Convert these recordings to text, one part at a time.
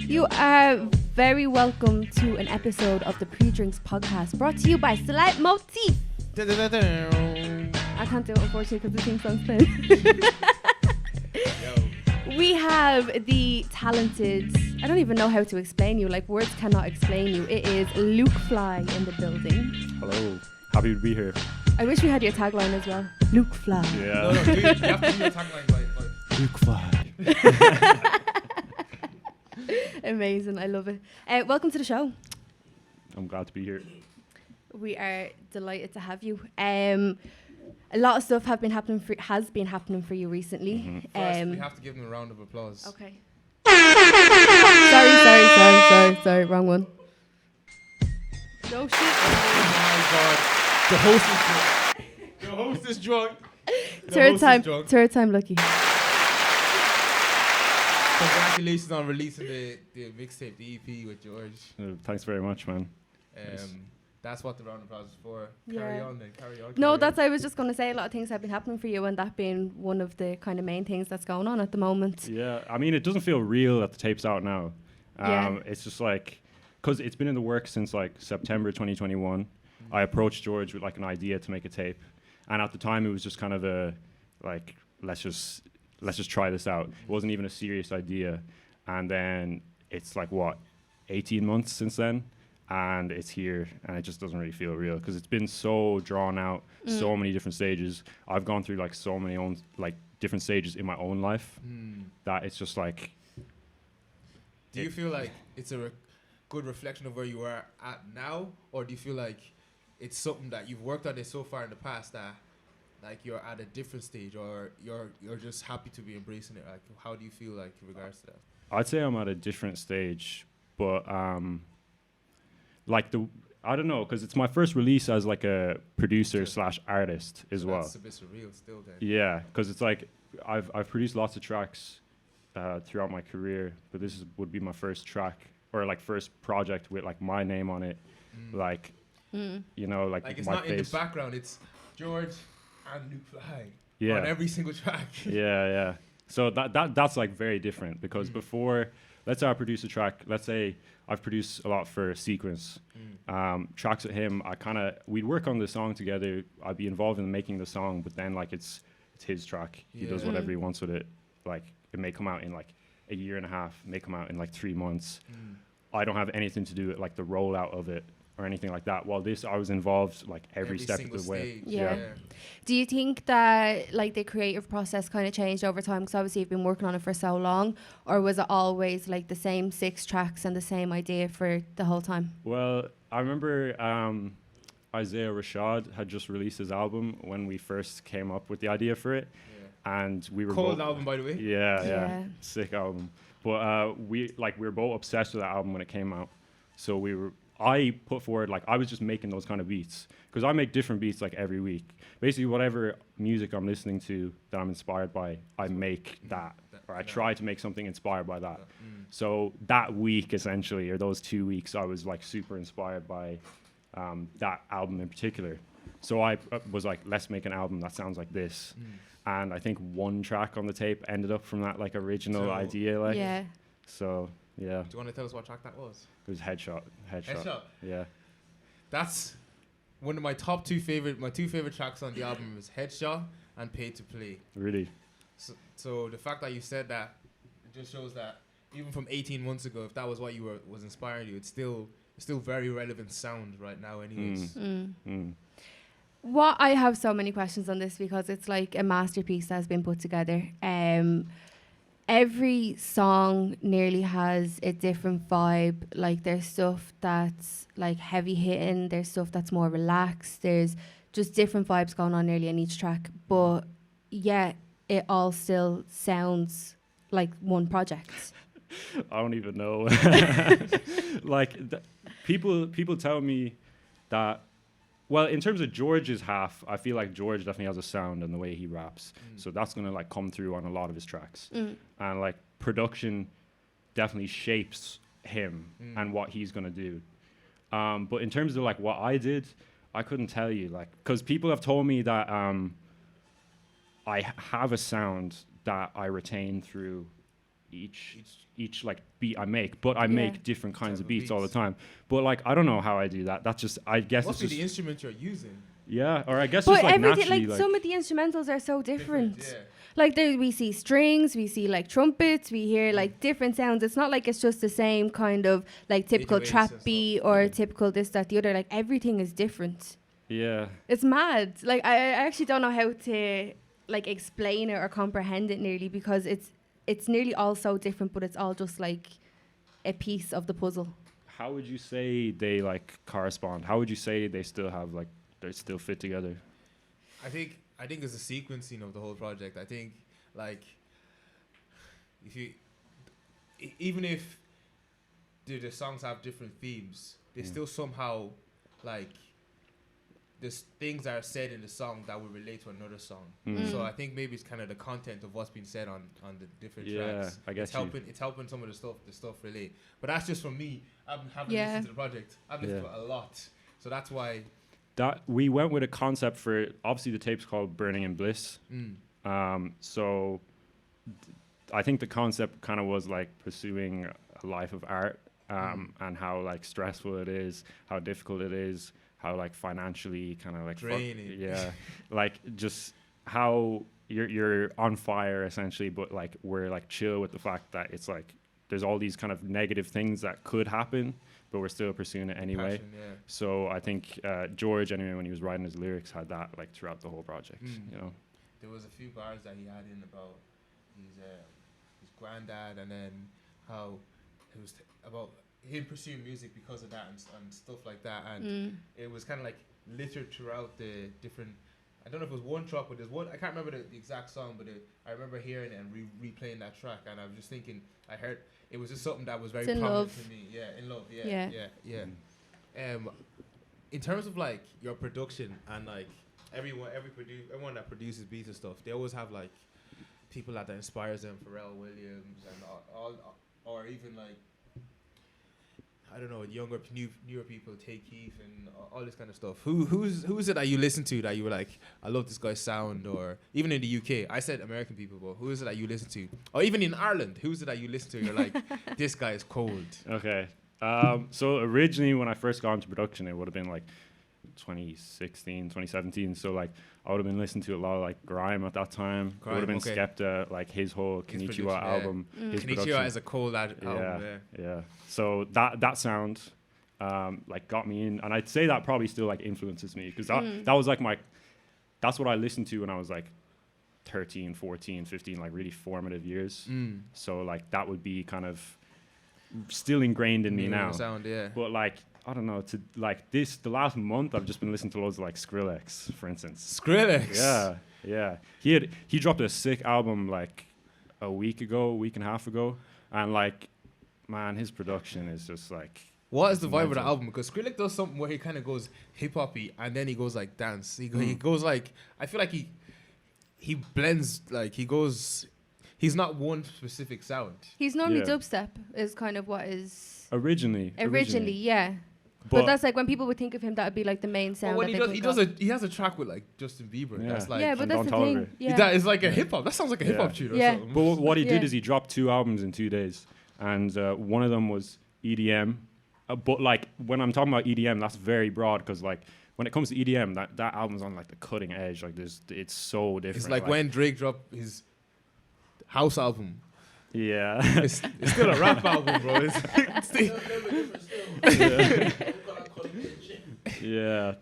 You are very welcome to an episode of the Pre-Drinks podcast brought to you by Slight Motif. I can't do it, unfortunately, because the theme song's playing. We have the talented, I don't even know how to explain you, like words cannot explain you. It is LukeFly in the building. Hello, happy to be here. I wish we had your tagline as well. LukeFly. Yeah. No, you have to do your tagline like LukeFly. Amazing, I love it. Welcome to the show. I'm glad to be here. We are delighted to have you. A lot of stuff has been happening for you recently. Mm-hmm. First, we have to give them a round of applause. Okay. Sorry, wrong one. No shit. Oh my god, the host is drunk. Third time lucky. Congratulations on releasing the mixtape, the EP with George. Thanks very much, man. That's what the round of applause is for. Yeah. Carry on. No, I was just going to say a lot of things have been happening for you, and that being one of the kind of main things that's going on at the moment. Yeah, I mean, it doesn't feel real that the tape's out now. Yeah. It's just like, because it's been in the works since like September 2021. I approached George with like an idea to make a tape, and at the time it was just kind of a like let's just try this out. It wasn't even a serious idea, and then it's like 18 months since then, and it's here, and it just doesn't really feel real because it's been so drawn out, so many different stages. I've gone through like so many different stages in my own life that it's just like. Do you feel like it's a good reflection of where you are at now, or do you feel like it's something that you've worked on it so far in the past that like you're at a different stage, or you're just happy to be embracing it? Like, how do you feel like in regards to that? I'd say I'm at a different stage, but I don't know, because it's my first release as like a producer / artist as well. That's a bit surreal still then. Yeah, because it's like I've produced lots of tracks throughout my career, but this would be my first track or like first project with like my name on it, like you know, like it's my not face. in the background. It's George and LukeFly on every single track. Yeah. So that's like very different because before, let's say I produce a track. Let's say I've produced a lot for Sequence. Tracks with him, we'd work on the song together. I'd be involved in making the song, but then like it's his track. He does whatever he wants with it. Like it may come out in like a year and a half, may come out in like 3 months. I don't have anything to do with like the rollout of it or anything like that. While this, I was involved like every step of the way. Yeah. Do you think that like the creative process kind of changed over time? Because obviously you've been working on it for so long, or was it always like the same 6 tracks and the same idea for the whole time? Well, I remember Isaiah Rashad had just released his album when we first came up with the idea for it. And we were cold album, by the way. Yeah, sick album. But we were both obsessed with that album when it came out. So I put forward, like, I was just making those kind of beats because I make different beats like every week. Basically, whatever music I'm listening to that I'm inspired by, I make that, or I try to make something inspired by that. So that week, essentially, or those 2 weeks, I was like super inspired by that album in particular. So I was like, let's make an album that sounds like this. And I think one track on the tape ended up from that like original idea. Like, so yeah. Do you want to tell us what track that was? It was Headshot. Yeah. That's one of my two favorite tracks on the album is Headshot and Paid to Play. Really? So the fact that you said that, it just shows that even from 18 months ago, if that was what was inspiring you, it's still very relevant sound right now anyways. I have so many questions on this because it's like a masterpiece that has been put together. Every song nearly has a different vibe. Like there's stuff that's like heavy hitting, there's stuff that's more relaxed, there's just different vibes going on nearly in each track. But yeah, it all still sounds like one project. I don't even know. Like people tell me that. Well, in terms of George's half, I feel like George definitely has a sound and the way he raps. So that's going to like come through on a lot of his tracks. And like production definitely shapes him and what he's going to do. But in terms of like what I did, I couldn't tell you, like, because people have told me that I have a sound that I retain through each like beat I make, but I Yeah. make different kinds Type of of beats all the beats. time. But like I don't know how I do that. That's just I guess Must it's be just the instrument you're using. yeah, or I guess But just like everything, naturally like some of the instrumentals are so different. Yeah. Like there, we see strings, we see like trumpets, we hear like different sounds. It's not like it's just the same kind of like typical 808s trap and stuff. beat or Yeah. typical this, that, the other. Like everything is different. yeah. It's mad. Like I actually don't know how to like explain it or comprehend it nearly, because it's nearly all so different, but it's all just like a piece of the puzzle. How would you say they like correspond? How would you say they still have like they still fit together? I think it's a sequencing of the whole project. I think like if you even if the songs have different themes, they still somehow like there's things that are said in the song that will relate to another song. So I think maybe it's kind of the content of what's being said on the different Yeah, tracks. I guess it's helping some of the stuff relate. But that's just from me. I haven't Yeah. listened to the project. I've listened to it a lot. So that's why That we went with a concept for obviously the tape's called Burning in Bliss. So I think the concept kind of was like pursuing a life of art and how like stressful it is, how difficult it is, how like financially kind of like draining. yeah, like just how you're on fire essentially, but like we're like chill with the fact that it's like there's all these kind of negative things that could happen, but we're still pursuing it anyway. Passion, yeah. So I think Jeorge, anyway, when he was writing his lyrics, had that like throughout the whole project. You know, There was a few bars that he had in about his granddad, and then how it was about him pursuing music because of that and stuff like that. And it was kind of like littered throughout the different. I don't know if it was one track, but there's one. I can't remember the exact song, but I remember hearing it and replaying that track, and I was just thinking. I heard it was just something that was very It's in prominent love. to me. Yeah, in love. Yeah. Yeah. In terms of like your production and like everyone everyone that produces beats and stuff, they always have like people that inspires them, Pharrell Williams and all or even like I don't know, newer people, Take Keith and all this kind of stuff. Who's it that you listen to that you were like, I love this guy's sound? Or even in the UK, I said American people, but who is it that you listen to? Or even in Ireland, who's it that you listen to? You're like, this guy is cold. okay. So originally, when I first got into production, it would have been like 2016, 2017. So like I would have been listening to a lot of like grime at that time. It would have been Skepta, like his whole His Konnichiwa production, album. His Konnichiwa production. is a cold album. Yeah. So that sound like got me in, and I'd say that probably still like influences me because that was like that's what I listened to when I was like 13, 14, 15, like really formative years. So like that would be kind of still ingrained in me now. Sound, yeah. But like I don't know, to like the last month I've just been listening to loads of like Skrillex, for instance. Skrillex. Yeah. He dropped a sick album like a week and a half ago, and like man, his production is just like. What is the vibe of the mental. album? Because Skrillex does something where he kind of goes hip hoppy and then he goes like dance. He goes like I feel like he blends like he goes. He's not one specific sound. He's normally Yeah. dubstep is kind of what is Originally, yeah. But that's like when people would think of him, that would be like the main sound. But when that he has a track with like Justin Bieber. Yeah. That's like yeah, but and that's Don the Toliver. thing. Yeah. that is like a hip hop. That sounds like a hip hop tune or Yeah. something. But what he did Yeah. is he dropped 2 albums in 2 days, and one of them was EDM. But like when I'm talking about EDM, that's very broad because like when it comes to EDM, that album's on like the cutting edge. Like it's so different. It's like when Drake dropped his house album. Yeah. It's still a rap album, bro. Yeah.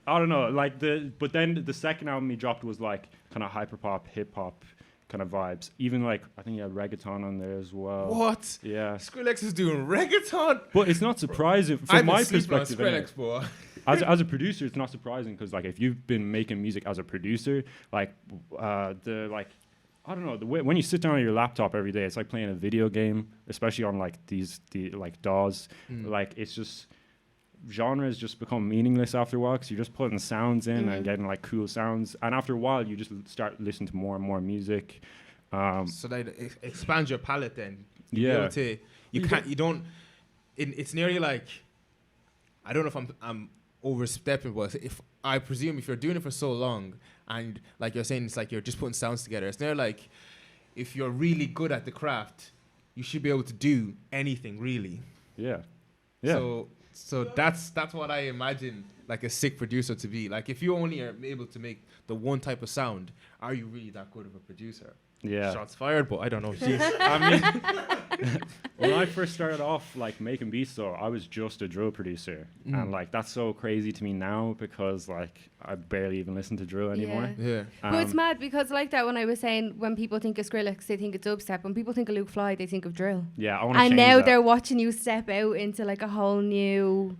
I don't know. Like but then the second album he dropped was like kind of hyperpop, hip hop kind of vibes. Even like I think he had reggaeton on there as well. What? Yeah. Skrillex is doing reggaeton. But it's not surprising from my perspective. Skrillex, bro. As a producer, it's not surprising because like if you've been making music as a producer, like the like I don't know the way when you sit down on your laptop every day, it's like playing a video game, especially on like the like DAWs. Like it's just genres just become meaningless after a while because you're just putting sounds in and getting like cool sounds, and after a while you just start listening to more and more music. So that it expands your palette. Then Yeah. It's nearly like I don't know if I'm overstepping, but if I presume if you're doing it for so long and like you're saying it's like you're just putting sounds together, it's nearly like if you're really good at the craft, you should be able to do anything really. Yeah. So that's what I imagine like a sick producer to be. Like if you only are able to make the one type of sound, are you really that good of a producer? Yeah. Shots fired, but I don't know. Jeez. I mean, when I first started off like making beats, though, I was just a drill producer, and like that's so crazy to me now because like I barely even listen to drill anymore. Yeah. But it's mad because like that when I was saying when people think of Skrillex, they think of dubstep. When people think of LukeFly, they think of drill. Yeah, I want to And change now that. they're watching you step out into like a whole new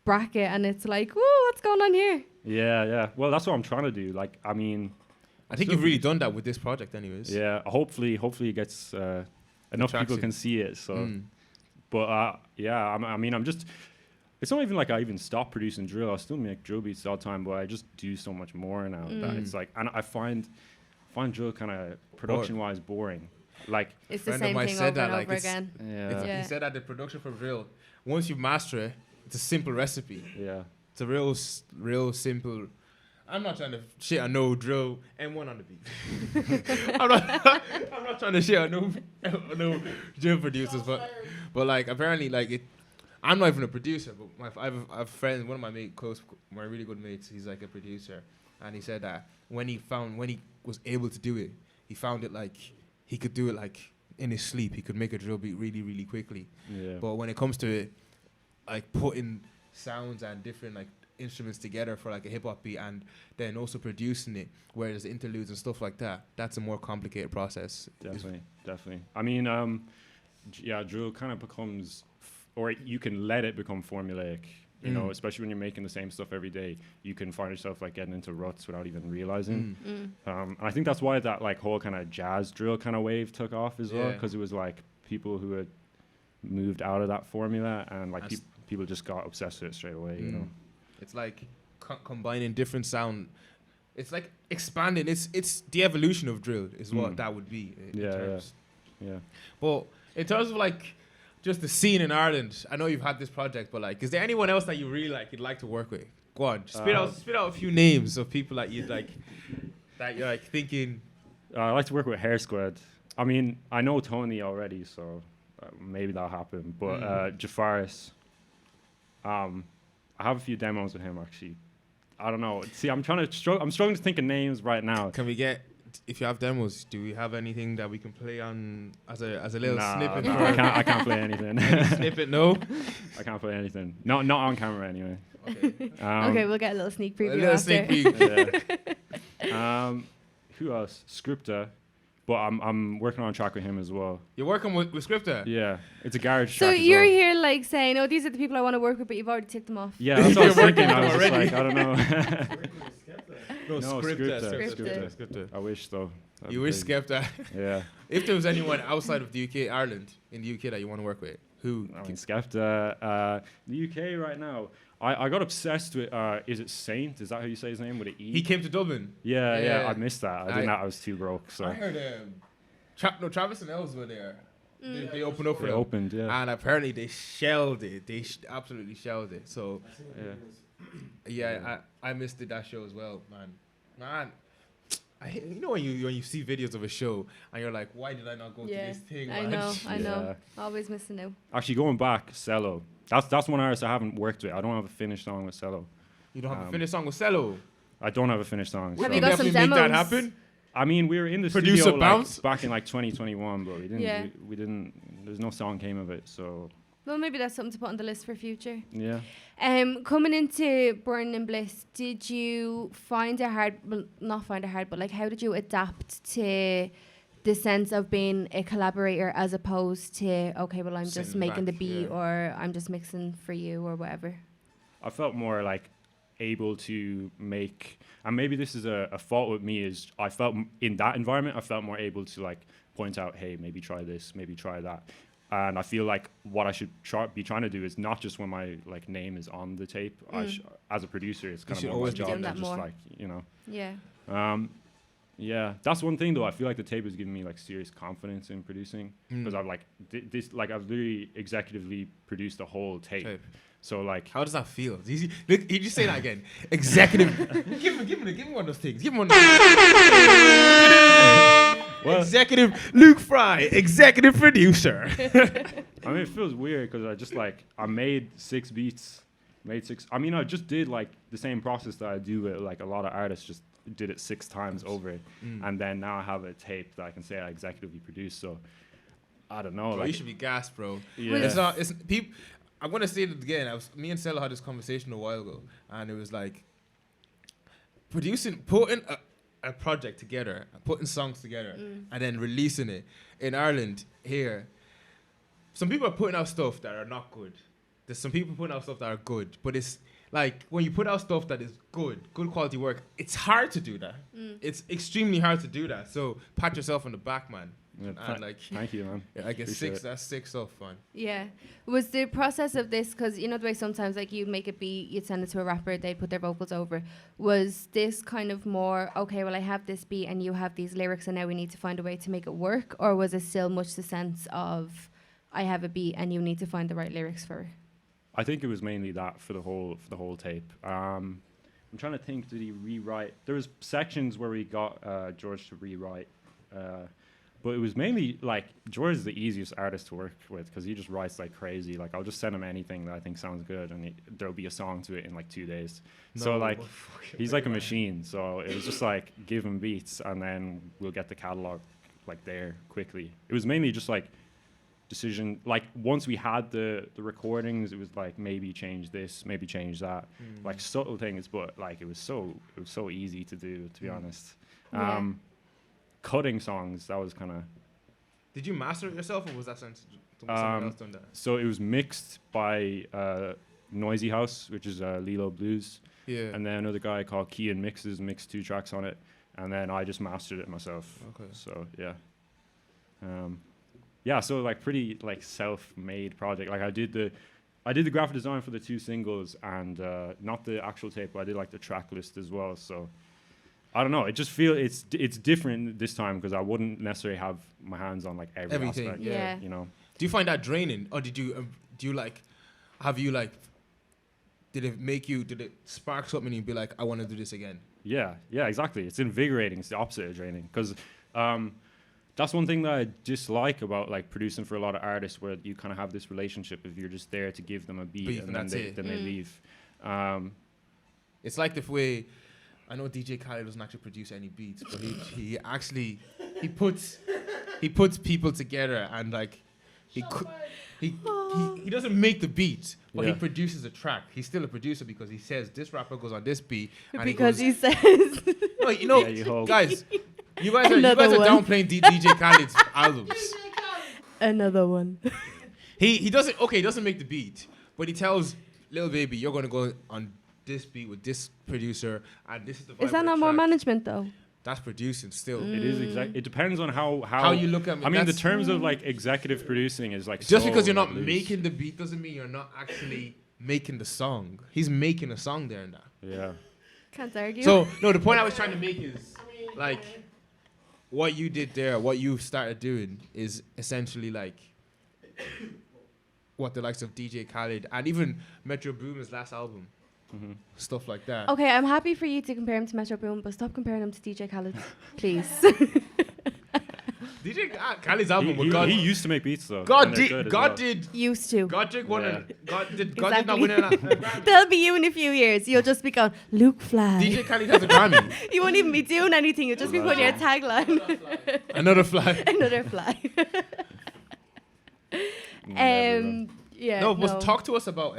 bracket, and it's like, whoa, what's going on here? Yeah. Well, that's what I'm trying to do. Like, I mean, I think you've really done that with this project, anyways. yeah. Hopefully, it gets enough people traction. can see it. So, but yeah. I mean, I'm just. It's not even like I even stopped producing drill. I still make drill beats all the time, but I just do so much more now that it's like, and I find drill kind of production-wise boring. Like, It's the friend of same mine thing said over that, and like, over it's- again. yeah, Yeah. He said that the production for drill, once you master it, it's a simple recipe. yeah. It's a real simple. I'm not trying to shit on no drill M1 on the beat. I'm not trying to shit on no drill producers, but like apparently like it. I'm not even a producer, but I have a friend, one of my really good mates. He's like a producer, and he said that when he was able to do it, he found it like he could do it like in his sleep. He could make a drill beat really really quickly. Yeah. But when it comes to it, like putting sounds and different like instruments together for like a hip hop beat and then also producing it where there's interludes and stuff like that, that's a more complicated process. Definitely. I mean, yeah, drill kind of becomes, or you can let it become formulaic. You know, especially when you're making the same stuff every day, you can find yourself like getting into ruts without even realizing. And I think that's why that like whole kind of jazz drill kind of wave took off as well, Yeah. because it was like people who had moved out of that formula and like people just got obsessed with it straight away. You know. It's like combining different sound. It's like expanding. It's the evolution of drill is what that would be. Yeah. But in terms of like just the scene in Ireland, I know you've had this project, but like, is there anyone else that you really like you'd like to work with? Go on, spit out a few names of people that you'd like that you're like thinking. I like to work with Hair Squad. I mean, I know Tony already, so maybe that'll happen. But Jafaris, I have a few demos with him actually. I don't know. See, I'm struggling to think of names right now. Can we get? If you have demos, do we have anything that we can play on as a little snippet? No, I can't play anything. Snippet, no. I can't play anything. Not on camera anyway. Okay. Okay, we'll get a little sneak preview A little after. sneak peek. Yeah. Who else? Scripta, but I'm working on a track with him as well. You're working with Scripta? Yeah, it's a garage So track as you're well. here like saying, oh, these are the people I want to work with, but you've already ticked them off. Yeah, that's what I was You're working thinking. I was just already. like, I don't know. No, No, Scripta. Scripta. I wish though. That'd You be wish crazy. Skepta. Yeah. If there was anyone outside of the UK, Ireland, in the UK that you want to work with, who? I mean, Skepta. The UK right now. I got obsessed with. Is it Saint? Is that how you say his name? With an E? He came to Dublin. Yeah. Yeah. I missed that. I didn't know I was too broke. So I heard Travis and Els were there. They opened up for they them. opened. Yeah. And apparently they shelled it. They absolutely shelled it. So Yeah. I missed that show as well, man. You know when you see videos of a show and you're like, why did I not go to Yeah, this thing? I man? know. Yeah. Always missing out. Actually, going back, Cello. That's one artist I haven't worked with. I don't have a finished song with Cello. You don't have a finished song with Cello. I don't have a finished song. Have so- you got some definitely make that demos? happen. I mean, we were in the Producer studio bounce? back in like 2021, but we didn't. Yeah. We didn't. There's no song came of it. So Well, maybe that's something to put on the list for future. yeah. Coming into Burning in Bliss, did you find it hard? Well, not find it hard, but like, how did you adapt to the sense of being a collaborator as opposed to, okay, well, I'm just Sitting making the back, beat yeah. or I'm just mixing for you or whatever? I felt more like able to make, and maybe this is a fault with me, is I felt in that environment I felt more able to like point out, hey, maybe try this, maybe try that. And I feel like what I should be trying to do is not just when my like name is on the tape. As a producer, it's kind should of more my always be job doing to that just more. like, you know. Yeah. Yeah, that's one thing though. I feel like the tape has given me like serious confidence in producing because I've like I've literally executively produced the whole tape. So like, How does that feel? Did you just say that again? Executive. give him one of those things. Give him one of those things. well, executive LukeFly, executive producer. I mean, it feels weird because I made 6 beats. I mean, I just did like the same process that I do with like a lot of artists, just did it 6 times over. And then now I have a tape that I can say I executively produced. So I don't know. Bro, like, you should be gassed, bro. Yeah. It's not. It's people. I'm gonna say it again. Me and Stella had this conversation a while ago, and it was like putting a project together, putting songs together, and then releasing it in Ireland here. Some people are putting out stuff that are not good. There's some people putting out stuff that are good, but it's like when you put out stuff that is good quality work, it's hard to do that. It's extremely hard to do that. So pat yourself on the back, man. Yeah, And like, thank you, man. yeah, I guess Appreciate 6. it. That's 6 stuff, man. Yeah. Was the process of this, because you know the way sometimes like you make a beat, you'd send it to a rapper, they'd put their vocals over. Was this kind of more, okay, well I have this beat and you have these lyrics and now we need to find a way to make it work? Or was it still much the sense of, I have a beat and you need to find the right lyrics for it? I think it was mainly that for the whole tape. I'm trying to think, did he rewrite? There was sections where we got Jeorge to rewrite, but it was mainly like Jeorge is the easiest artist to work with because he just writes like crazy. Like I'll just send him anything that I think sounds good, and there'll be a song to it in like 2 days. So like he's like a machine. So it was just like give him beats, and then we'll get the catalog like there quickly. It was mainly just like decision, like once we had the recordings, it was like maybe change this, maybe change that, like subtle things, but like it was so easy to do, to be honest. Yeah. Cutting songs, that was kind of. Did you master it yourself, or was that someone else done that? So it was mixed by Noisy House, which is Lilo Blues, Yeah. and then another guy called Kean mixed 2 tracks on it, and then I just mastered it myself. Okay. So yeah. Yeah, so like pretty like self-made project. Like I did the graphic design for the 2 singles and not the actual tape, but I did like the track list as well. So I don't know. It just feels it's different this time because I wouldn't necessarily have my hands on like everything. Aspect, Yeah. you know. Do you find that draining, or did you like, have you like, did it spark something and you be like, I want to do this again? Yeah, exactly. It's invigorating. It's the opposite of draining because that's one thing that I dislike about like producing for a lot of artists, where you kind of have this relationship if you're just there to give them a beat and then they leave. It's like the way, I know DJ Khaled doesn't actually produce any beats, but he actually puts people together, and like he doesn't make the beat, but he produces a track. He's still a producer because he says this rapper goes on this beat, and Because he says no, you know, you guys. You guys are Another one. downplaying DJ Khaled's albums. another one. He doesn't make the beat, but he tells Lil Baby, you're gonna go on this beat with this producer, and this is the vibe Is that of the not more track. management though? That's producing still. It is It depends on How you look at me. I mean, the That's- terms of like executive producing is like Just so, because you're not like, loose. making the beat doesn't mean you're not actually making the song. He's making a song there and that. Yeah. Can't argue. So no, the point I was trying to make is like what you did there, what you started doing is essentially like what the likes of DJ Khaled and even Metro Boomin's last album, stuff like that. Okay, I'm happy for you to compare him to Metro Boom, but stop comparing him to DJ Khaled, please. DJ Khaled's album with He God. used to make beats though. God and they're did. good as God well. did. Used to. God did one. Yeah. God did not win Exactly. a They'll be you in a few years. You'll just be going, LukeFly. DJ Khaled has a Grammy. You won't even be doing anything. You'll just be putting your tagline. Another fly. Another fly. Never, Yeah. No, but talk to us about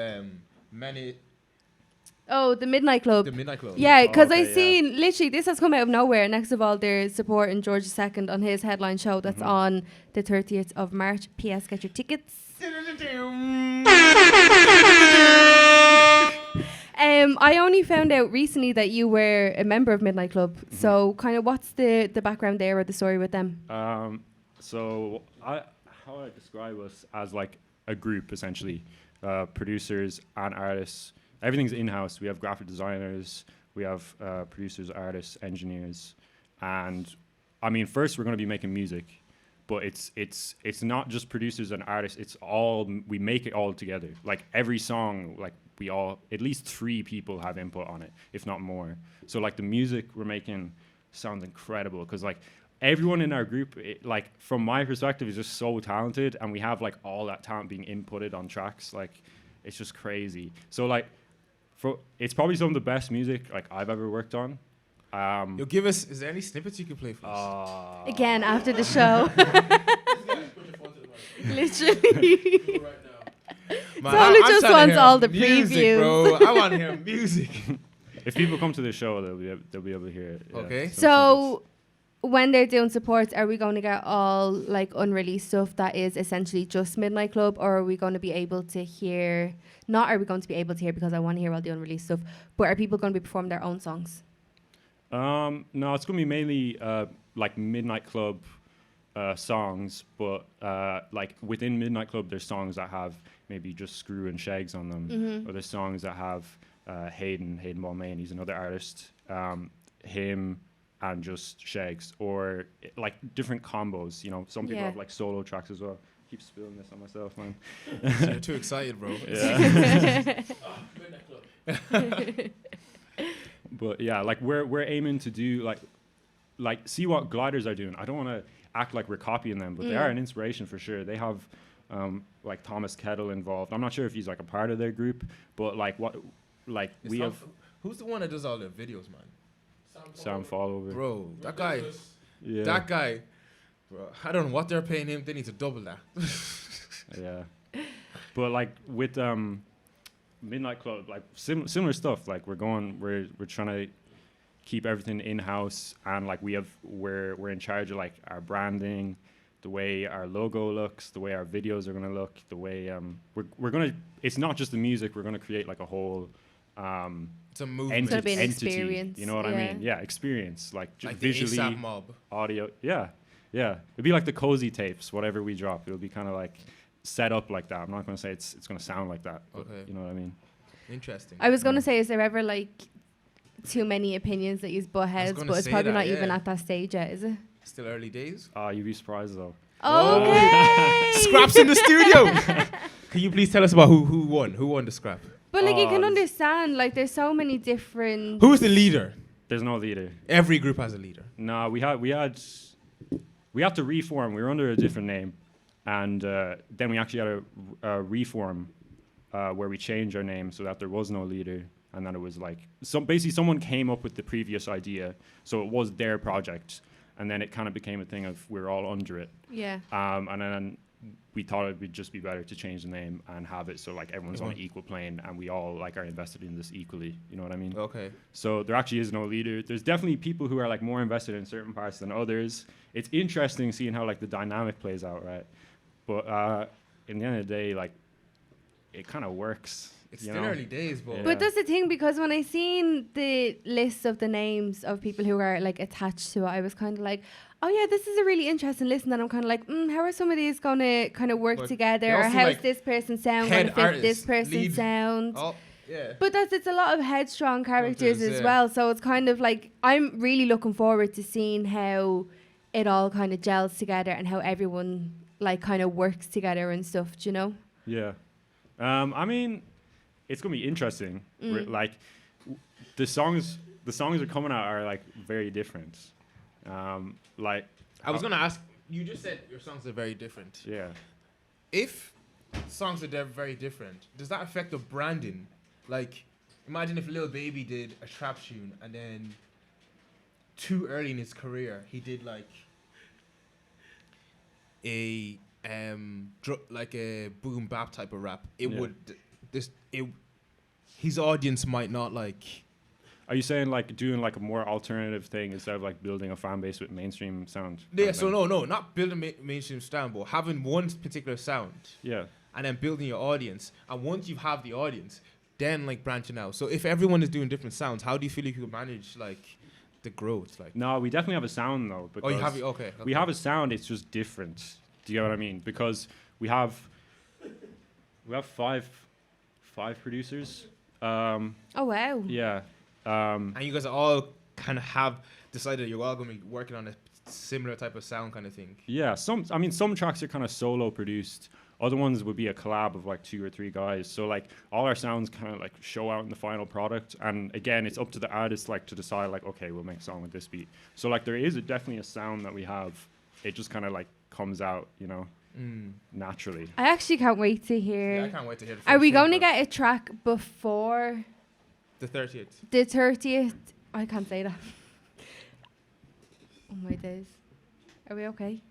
Oh, the Midnight Club. the Midnight Club. Yeah, because I Okay, seen literally this has come out of nowhere. Next of all, there's support in Jeorge II on his headline show that's on the 30th of March. P.S. Get your tickets. I only found out recently that you were a member of Midnight Club. So, kind of, what's the background there or the story with them? So how I describe us as like a group essentially, producers and artists. Everything's in-house. We have graphic designers, we have producers, artists, engineers, and I mean, first we're going to be making music, but it's not just producers and artists. It's all, we make it all together. Like every song, like we all, at least 3 people have input on it, if not more. So like the music we're making sounds incredible because like everyone in our group, like from my perspective, is just so talented, and we have like all that talent being inputted on tracks. Like, it's just crazy. So like, it's probably some of the best music like I've ever worked on. You'll give us. Is there any snippets you can play for us? Again, after the show. Literally. Man, Totally just trying to wants hear all the music, previews. bro. I want to hear music. If people come to the show, they'll be able to hear it. Yeah. Okay. Some So when they're doing supports, are we going to get all like unreleased stuff that is essentially just Midnight Club, or are we going to be able to hear? Not are we going to be able to hear, because I want to hear all the unreleased stuff, but are people going to be performing their own songs? No, it's gonna be mainly like Midnight Club songs, but like within Midnight Club, there's songs that have maybe just Screw and Shags on them, or there's songs that have Hayden Balmain, he's another artist, him and just Shags, or like different combos. You know, some people have like solo tracks as well. Keep spilling this on myself, man. So you're too excited, bro. Yeah. But yeah, like we're aiming to do like see what Gliders are doing. I don't want to act like we're copying them, but they are an inspiration for sure. They have like Thomas Kettle involved. I'm not sure if he's like a part of their group, but like we have. Who's the one that does all the videos, man? Sam Fallover. Bro, that guy. Yeah. That guy. Bro, I don't know what they're paying him. They need to double that. Yeah. But like with Midnight Club, like similar stuff. Like we're trying to keep everything in house, and like we're in charge of like our branding, the way our logo looks, the way our videos are gonna look, the way we're gonna. It's not just the music. We're gonna create like a whole it's a movement. It's gonna be an entity. experience, You know what I yeah. mean? Yeah, experience like, Like visually, the ASAP Mob. audio. Yeah. It'd be like the cozy tapes. Whatever we drop, it'll be kind of like set up like that. I'm not gonna say it's gonna sound like that. But Okay. You know what I mean? Interesting. I was going to say, is there ever like too many opinions that you butt heads, gonna but it's say probably that, not even yeah. at that stage yet, is it? Still early days. You'd be surprised though. Okay. Scraps in the studio. Can you please tell us about who won? Who won the scrap? But like you can Oh, understand, like there's so many different. Who's the leader? There's no leader. Every group has a leader. No, we had to reform. We were under a different name, and then we actually had a reform where we changed our name so that there was no leader, and then it was like basically someone came up with the previous idea, so it was their project, and then it kind of became a thing of we're all under it. Yeah. And then we thought it would just be better to change the name and have it so like everyone's on an equal plane and we all like are invested in this equally. You know what I mean? Okay. So there actually is no leader. There's definitely people who are like more invested in certain parts than others. It's interesting seeing how like the dynamic plays out, right? But in the end of the day, like it kind of works. It's you still know? early days, but Yeah. But that's the thing, because when I seen the list of the names of people who are like attached to it, I was kind of like, oh yeah, this is a really interesting list. And then I'm kind of like, how are some of these going to kind of work But together? they Or also, how's like, this person's sound going head to fit this artists, person's lead- sound? oh yeah. But it's a lot of headstrong characters Characters, as yeah. well. So it's kind of like, I'm really looking forward to seeing how it all kind of gels together and how everyone like kind of works together and stuff, do you know? Yeah. I mean, it's gonna be interesting. Like the songs are coming out are like very different. Like I was gonna ask. You just said your songs are very different. yeah. If songs are very different, does that affect the branding? Like, imagine if Lil Baby did a trap tune and then too early in his career he did like a like a boom bap type of rap. It Yeah. would his audience might not like. Are you saying like doing like a more alternative thing instead of like building a fan base with mainstream sound? Yeah, so no, not building mainstream sound, but having one particular sound. Yeah. And then building your audience. And once you have the audience, then like branching out. So if everyone is doing different sounds, how do you feel you could manage like the growth? Like, No, we definitely have a sound though. oh, you have because it. Okay. We have a sound. It's just different. Do you get what I mean? Because we have five producers. Oh, wow. Yeah. And you guys all kind of have decided you're all going to be working on a similar type of sound kind of thing. Yeah. Some tracks are kind of solo produced, Other ones would be a collab of like 2 or 3 guys. So like all our sounds kind of like show out in the final product. And again, it's up to the artist like to decide like, okay, we'll make a song with this beat. So like there is definitely a sound that we have. It just kind of like comes out, you know, naturally. I actually can't wait to hear. Yeah, I can't wait to hear the Are first we tune, going to bro. get a track before The 30th. the 30th? I can't say that. Oh my days. Are we okay?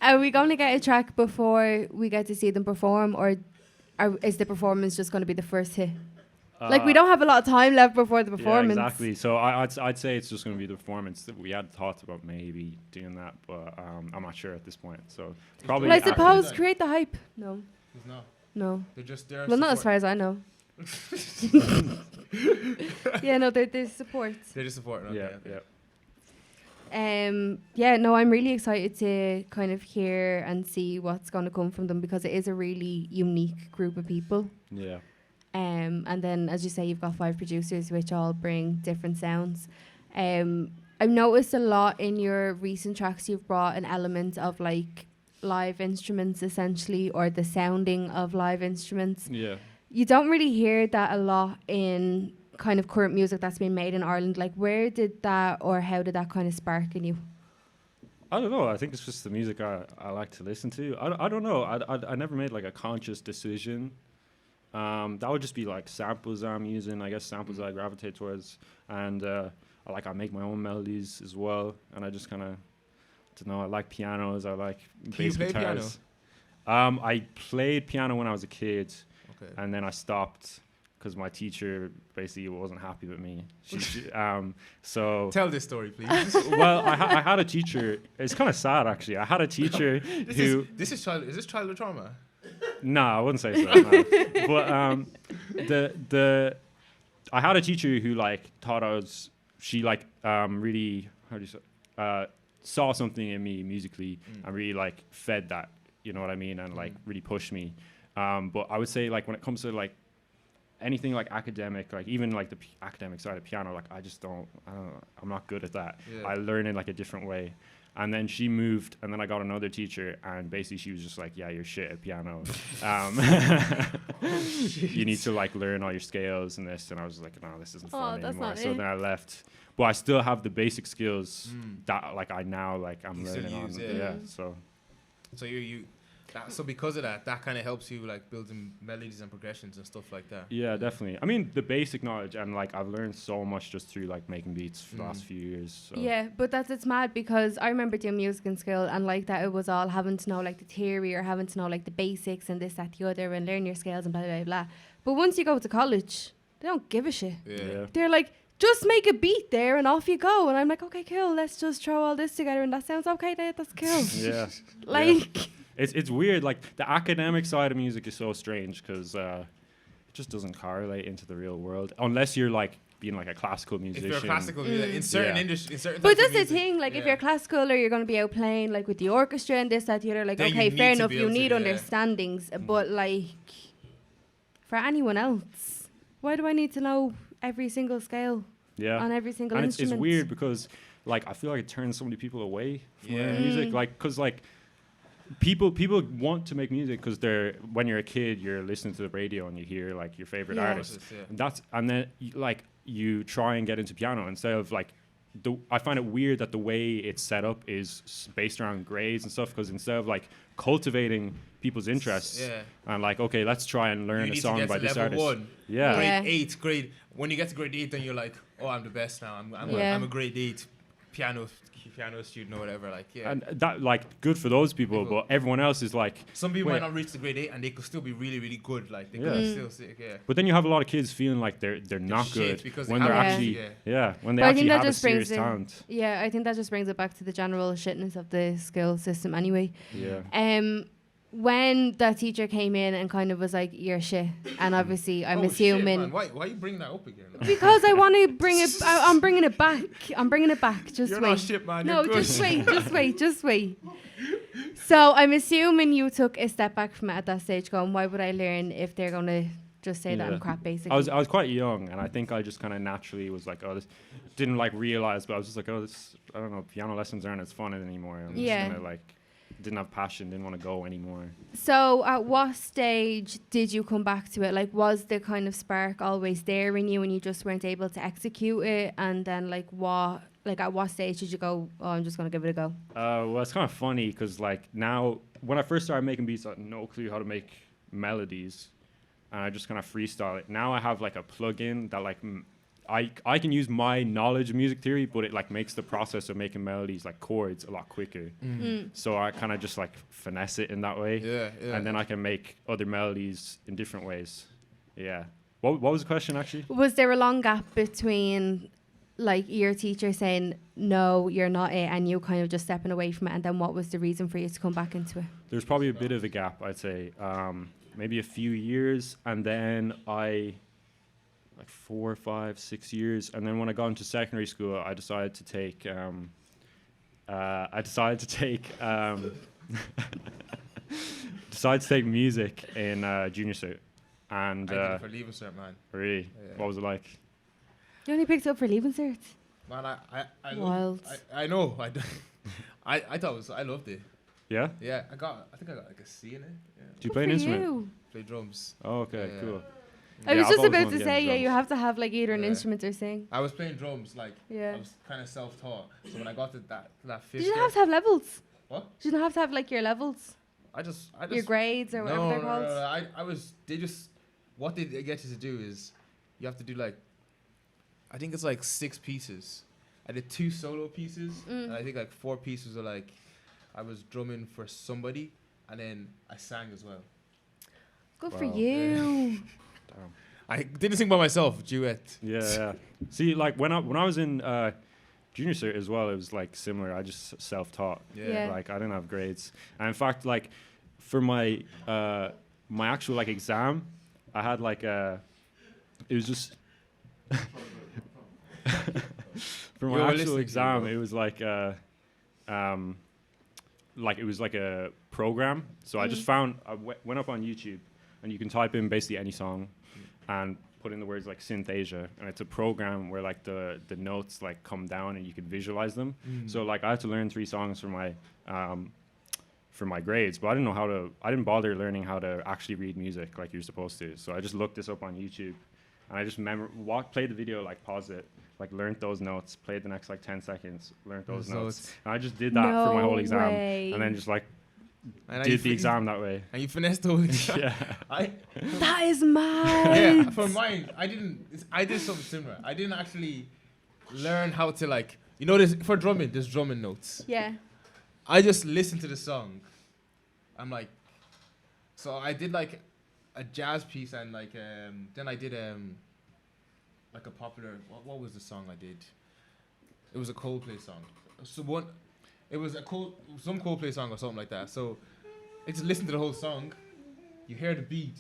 Are we going to get a track before we get to see them perform, or is the performance just going to be the first hit? Like, we don't have a lot of time left before the performance. Yeah, exactly. So I'd say it's just going to be the performance. That we had thoughts about maybe doing that, but I'm not sure at this point. So probably. Well, I after- suppose create the hype. No, There's no. no. They're just there. Well, not as far as I know. Yeah, no, there's support. They're just supporting. Okay, Yeah, okay. yeah. Yeah, no, I'm really excited to kind of hear and see what's going to come from them, because it is a really unique group of people. Yeah. And then, as you say, you've got 5 producers which all bring different sounds. I've noticed a lot in your recent tracks you've brought an element of like live instruments essentially, or the sounding of live instruments. Yeah. You don't really hear that a lot in kind of current music that's been made in Ireland. Like, where did that, or how did that kind of spark in you? I don't know. I think it's just the music I like to listen to. I don't know. I never made like a conscious decision. That would just be like samples I'm using. I guess samples I gravitate towards, and I make my own melodies as well. And I just kind of don't know. I like pianos. I like Can you bass play piano? guitars. I played piano when I was a kid, Okay. and then I stopped because my teacher basically wasn't happy with me. So Tell this story, please. well, I had a teacher. It's kind of sad actually. I had a teacher who. Is this childhood trauma? No, I wouldn't say so. No. But I had a teacher who like thought I was. She like really, how do you say, saw something in me musically and really like fed that. You know what I mean? And like really pushed me. But I would say like when it comes to like anything like academic, like even like the academic side of piano, like I don't know, I'm not good at that. Yeah. I learn in like a different way. And then she moved, and then I got another teacher, and basically she was just like, "Yeah, you're shit at piano. You need to like learn all your scales and this." And I was like, "No, this isn't fun that's anymore." not So it. then I left, but I still have the basic skills that like I now like I'm You still learning on. use, Yeah. yeah. So So so because of that kind of helps you like building melodies and progressions and stuff like that. yeah, definitely. I mean, the basic knowledge, and like I've learned so much just through like making beats for the last few years. So. Yeah, but it's mad, because I remember doing music in school, and like that it was all having to know like the theory, or having to know like the basics and this, that, the other, and learn your scales and blah, blah, blah. But once you go to college, they don't give a shit. Yeah. They're like, just make a beat there and off you go. And I'm like, okay, cool, let's just throw all this together and that sounds okay, that's cool. Yeah. Like... It's weird. Like the academic side of music is so strange because it just doesn't correlate into the real world unless you're like being like a classical musician. If you're classical, in certain Yeah. industries, in certain But types that's of the music, thing, like if yeah. you're classical, or you're going to be out playing like with the orchestra and this, that, the other, like, Then you okay, need fair to enough, be you able to, need yeah. understandings, but like for anyone else, why do I need to know every single scale Yeah. on every single And it's instrument? weird because like I feel like it turns so many people away from learning music. Like because like people want to make music because when you're a kid you're listening to the radio and you hear like your favorite Yeah. artist. And then you try and get into piano instead of like I find it weird that the way it's set up is based around grades and stuff, because instead of like cultivating people's interests and like, okay, let's try and learn You a need to song get by to this level artist. 1. Yeah. Yeah. Grade 8. When you get to grade 8, then you're like, oh, I'm the best now. I'm Yeah. a grade 8 piano student or whatever. Like, yeah. And that like good for those people, but everyone else is like. Some people wait. might not reach the grade 8 and they could still be really, really good. Like, they Yeah. could still sick, yeah. But then you have a lot of kids feeling like they're not shit good because when they they're haven't actually actually- when they But I actually think that have a just brings serious in- talent. Yeah, I think that just brings it back to the general shitness of the skill system anyway. Yeah. When that teacher came in and kind of was like, you're shit, and obviously I'm Oh, shit, assuming... man. Why are you bringing that up again? Because I want to bring it... I'm bringing it back. I'm bringing it back. Just You're wait. not shit, man. No, You're good. just wait. So I'm assuming you took a step back from it at that stage, going, why would I learn if they're going to just say that I'm Yeah. crap, basically? I was quite young, and I think I just kind of naturally was like, oh, this didn't like realize, but I was just like, oh, this I don't know, piano lessons aren't as fun anymore. I'm Yeah. just gonna like didn't have passion, didn't want to go anymore. So at what stage did you come back to it? Like, was the kind of spark always there in you and you just weren't able to execute it? And then at what stage did you go, oh, I'm just going to give it a go? Well, it's kind of funny because like now, when I first started making beats, I had no clue how to make melodies, and I just kind of freestyle it. Now I have like a plugin that like I can use my knowledge of music theory, but it like makes the process of making melodies like chords a lot quicker. So I kind of just like finesse it in that way. Yeah. And then I can make other melodies in different ways. Yeah. What was the question actually? Was there a long gap between like your teacher saying, no, you're not it, and you kind of just stepping away from it? And then what was the reason for you to come back into it? There's probably a bit of a gap, I'd say. Maybe a few years, and then like 4, 5, 6 years, and then when I got into secondary school, I decided to take music in junior cert, and I did it for leaving cert, man. really, Yeah. what was it like? You only picked up for leaving cert? Man, I Wild. I know. I thought it was. I loved it. Yeah, Yeah, I think I got like a C in it. Yeah. do you play an instrument? You. Play drums. Oh, okay, Yeah. cool. I Yeah, was I've just always about wanted to get say, into yeah, you drums. have to have like either an Yeah. instrument or sing. I was playing drums, like Yeah. I was kind of self-taught. So when I got to that fifth Did you year, have to have levels? What? Did you have to have like your levels? I just Your grades or whatever they're called? No. I was. They just what they get you to do is you have to do like I think it's like 6 pieces. I did 2 solo pieces, and I think like 4 pieces are like I was drumming for somebody, and then I sang as well. Good for Wow. you. Damn. I didn't sing by myself, duet. Yeah. See, like when I was in junior cert as well, it was like similar. I just self-taught. Yeah. Like I didn't have grades, and in fact, like for my my actual like exam, I had like it was just for my You were actual listening to exam, it, it was like it was like a program. So I just found went up on YouTube, and you can type in basically any song, and put in the words like Synth-Asia, and it's a program where like the notes like come down and you can visualize them. So like I had to learn 3 songs for my grades, but I didn't bother learning how to actually read music like you're supposed to. So I just looked this up on YouTube, and I just played the video, like paused it, like learned those notes, played the next like 10 seconds, learned those notes. And I just did that for my whole exam, way. and then just like And did the exam that way. And you finessed the whole exam. Yeah. That is mad. Yeah, for mine, I did something similar. I didn't actually learn how to like, this for drumming, there's drumming notes. Yeah. I just listened to the song. I'm like, so I did like a jazz piece, and like then I did like a popular. What was the song I did? It was a Coldplay song. It was some Coldplay song or something like that. So I just listened to the whole song. You hear the beat,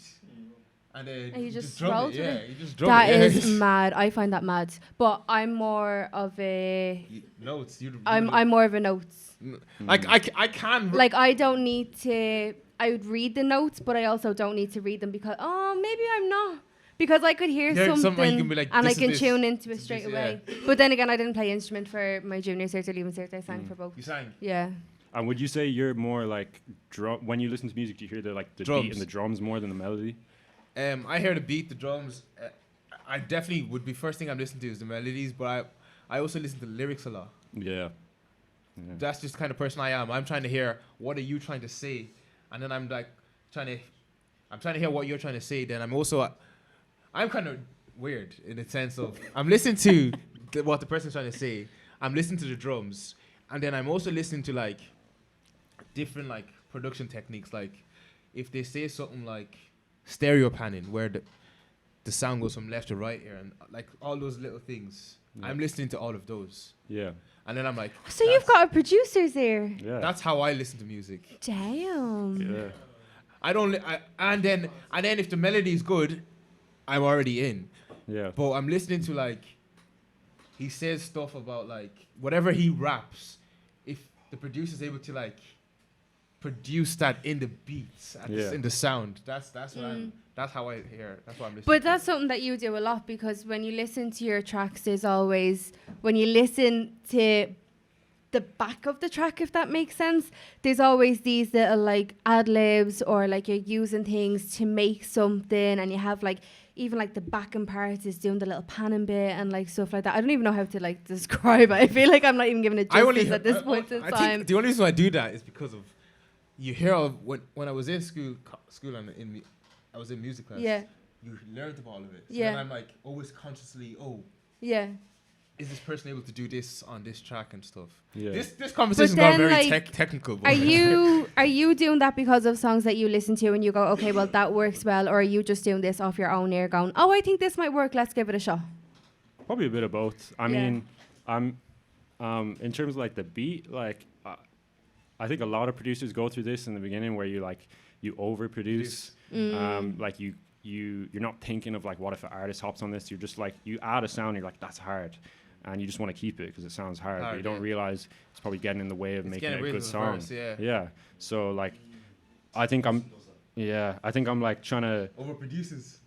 and then And you just drum roll it. to Yeah, it. you just drum That it. is mad. I find that mad. But I'm more of a Notes. I'm more of a notes. Like I can. Like I don't need to I would read the notes, but I also don't need to read them because maybe I'm not. Because I could hear something you can be like, and I this is can this, tune into it this is straight this, away. But then again, I didn't play instrument for my junior cert or leaving cert. I sang for both. You sang. Yeah. And would you say you're more like when you listen to music, do you hear the beat Drums. and the drums more than the melody? I hear the beat, the drums. I definitely would be first thing I'm listening to is the melodies, but I also listen to the lyrics a lot. Yeah. That's just the kind of person I am. I'm trying to hear what are you trying to say, and then I'm like trying to hear what you're trying to say. Then I'm kind of weird in the sense of I'm listening to what the person's trying to say. I'm listening to the drums, and then I'm also listening to like different like production techniques. Like if they say something like stereo panning, where the sound goes from left to right here, and like all those little things. Yeah. I'm listening to all of those, Yeah. and then I'm like, So you've got a producer there. Yeah. that's how I listen to music. Damn. yeah. I don't, and then if the melody is good, I'm already in. Yeah. But I'm listening to like, he says stuff about like whatever he raps. If the producer's able to like produce that in the beats, in the sound, that's how I hear. That's what I'm listening. But to. that's something that you do a lot because when you listen to your tracks, there's always when you listen to the back of the track, if that makes sense. There's always these little like ad libs, or like you're using things to make something, and you have like even like the backing part is doing the little panning bit and like stuff like that. I don't even know how to like describe it. I feel like I'm not even giving it justice at this point in I time. think the only reason I do that is because of you hear of when I was in school and I was in music class. Yeah. You learned about all of it. So Yeah. then I'm like always consciously, Yeah. is this person able to do this on this track and stuff? Yeah. This conversation then, got very like, technical. Are you doing that because of songs that you listen to and you go, okay, well that works well, or are you just doing this off your own ear, going, oh, I think this might work, let's give it a shot? Probably a bit of both. I Yeah. mean, I'm in terms of like the beat, like I think a lot of producers go through this in the beginning where you overproduce, like you're not thinking of like what if an artist hops on this. You're just like you add a sound, you're like that's hard, and you just want to keep it because it sounds hard, but you don't realize it's probably getting in the way of making it a good song. Yeah. So like, I think I'm like trying to overproduces.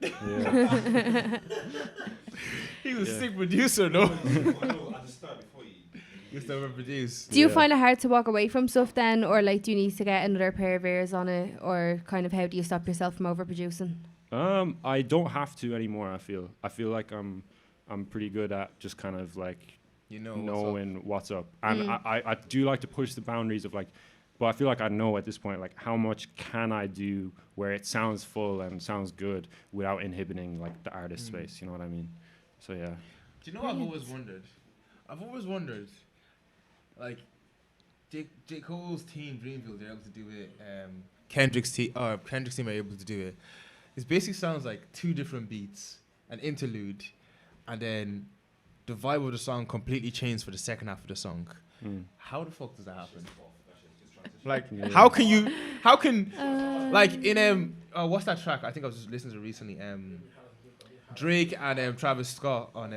Yeah. He was a sick producer, no? He used to overproduce. Do you find it hard to walk away from stuff then, or like do you need to get another pair of ears on it, or kind of how do you stop yourself from overproducing? I don't have to anymore. I feel like I'm pretty good at just kind of like knowing what's up. And I do like to push the boundaries of like, but I feel like I know at this point like how much can I do where it sounds full and sounds good without inhibiting like the artist space. You know what I mean? So yeah. Do you know what I've always wondered, like J. Cole's team Dreamville, they're able to do it. Kendrick's team are able to do it. It basically sounds like two different beats, an interlude, and then the vibe of the song completely changed for the second half of the song. How the fuck does that happen? Like, how can like in what's that track? I think I was just listening to recently. Drake and Travis Scott on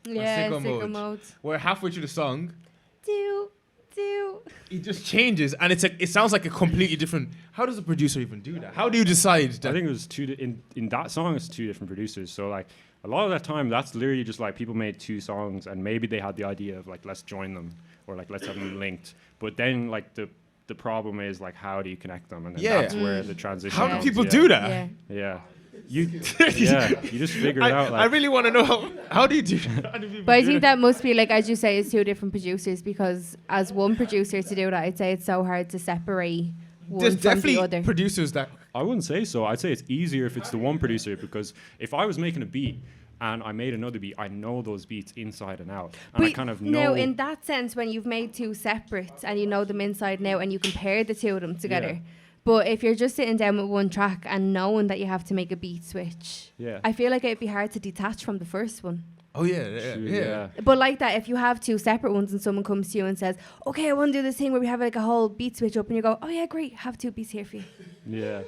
Sicko Mode. Where halfway through the song, it just changes, and it sounds like a completely different. How does a producer even do that? How do you decide that? I think it was in that song it's two different producers. So like a lot of that time that's literally just like people made two songs and maybe they had the idea of like let's join them or like let's have them linked. But then like the problem is like how do you connect them, and then that's where the transition How comes. do people do that? Yeah. You just figure it out. Like, I really want to know how do you do that? But I think that must be like, as you say, it's two different producers, because as one producer to do that, I'd say it's so hard to separate one There's from definitely the other. producers that I wouldn't say so. I'd say it's easier if it's the one producer, because if I was making a beat and I made another beat, I know those beats inside and out. And But I kind of know. now, in that sense, when you've made two separate and you know them inside and out and you compare the two of them together. Yeah. But if you're just sitting down with one track and knowing that you have to make a beat switch, I feel like it'd be hard to detach from the first one. Oh yeah. But like that, if you have two separate ones and someone comes to you and says, okay, I want to do this thing where we have like a whole beat switch up, and you go, oh yeah, great, have two beats here for you. Yeah.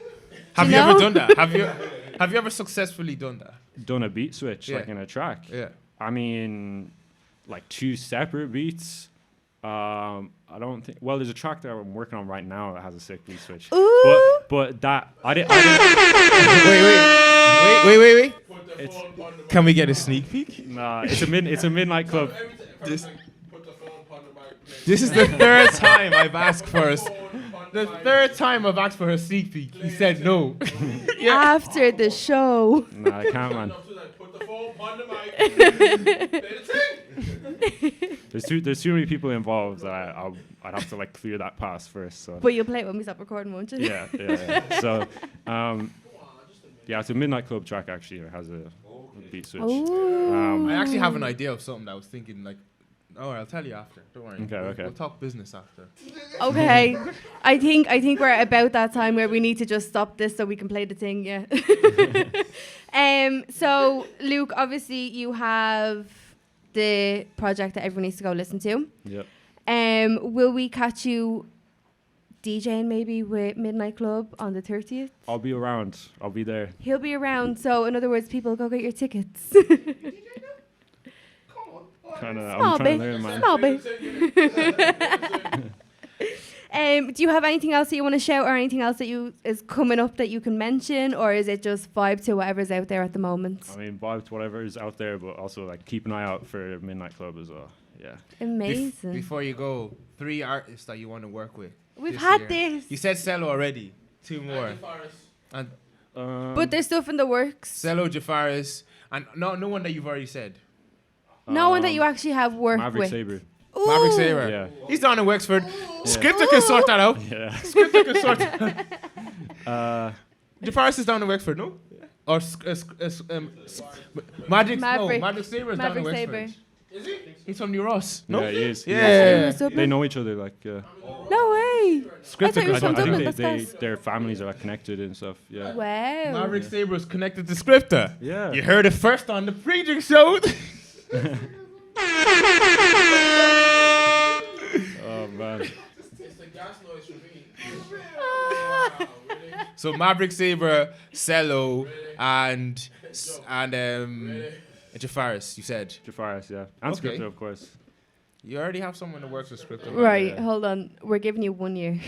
Have you ever done that? Have you ever successfully done that? Done a beat switch like in a track? Yeah. I mean, like two separate beats. I don't think. Well, there's a track that I'm working on right now that has a sick beat switch. Ooh. But that I didn't. Wait. Can we get a sneak peek? Nah, it's a midnight club. This is the third time I've asked for a sneak peek. He said no. After the show. Nah, I can't, man. There's too many people involved that I'd have to like clear that pass first. So. But you'll play it when we stop recording, won't you? Yeah. So, it's a midnight club track actually. It has a beat switch. Ooh. I actually have an idea of something that I was thinking like. Oh, I'll tell you after. Don't worry. Okay. We'll talk business after. Okay. I think we're about that time where we need to just stop this so we can play the thing, yeah. So Luke, obviously you have the project that everyone needs to go listen to. Yep. Will we catch you DJing maybe with Midnight Club on the 30th? I'll be around. I'll be there. He'll be around. So in other words, people go get your tickets. I'm trying to learn, man. Small bit. Do you have anything else that you want to shout or anything else that is coming up that you can mention, or is it just vibe to whatever's out there at the moment? I mean, vibe to whatever is out there, but also like keep an eye out for Midnight Club as well. Yeah. Amazing. Before you go, 3 artists that you want to work with. We've this had year. this. You said Cello already. 2 more. And But there's stuff in the works. Cello, Jafaris, and no one that you've already said. No one that you actually have worked Maverick with. Sabre. Ooh. Maverick Sabre. Yeah. He's down in Wexford. Scripter can sort that out. Yeah. Scripter can sort that out. Uh, Jafaris is down in Wexford, no? Or Magic Sabre is down in Maverick Wexford. Sabre. Is he? He's from New Ross. No? Yeah, he is. Yeah. They know each other. Like, No way. Scripter I thought you were I from think Dublin. That's class. their families are like, connected and stuff. Yeah. Wow. Maverick Sabre is connected to Scripter. Yeah. You heard it first on the Pre-Drink Show. Oh man. It's the gas noise for me. So Maverick Sabre, Cello, and Jafaris, you said. Jafaris, yeah. And Okay. Scripter, of course. You already have someone that works with Scripter. Right, Yeah. hold on. We're giving you 1 year.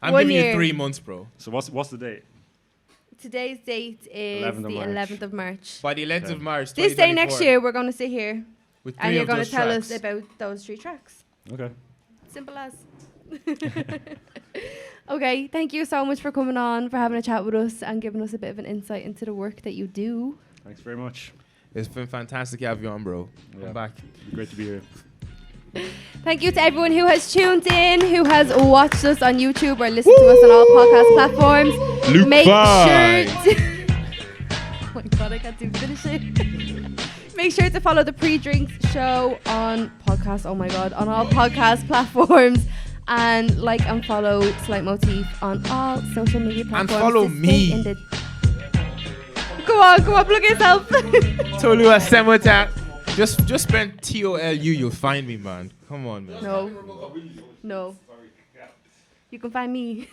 I'm 1 giving year. you 3 months, bro. So what's the date? Today's date is 11th of the March. 11th of March. By the 11th Okay. of March, This day next 2024, year, we're going to sit here with and 3 you're of going to those tell tracks. us about those 3 tracks. Okay. Simple as. Okay, thank you so much for coming on, for having a chat with us and giving us a bit of an insight into the work that you do. Thanks very much. It's been fantastic to have you on, bro. Yeah. Come back. Great to be here. Thank you to everyone who has tuned in, who has watched us on YouTube or listened to us on all podcast platforms. Make sure to oh my god, I can't do finish it. Make sure to follow the Pre-Drinks Show on podcast. Oh my god, on all podcast platforms. And like and follow Slight Motif on all social media platforms. And follow to stay me. in the Go on, plug yourself. Tolu Asemota. Just spend TOLU, you'll find me, man. Come on, man. No. You can find me.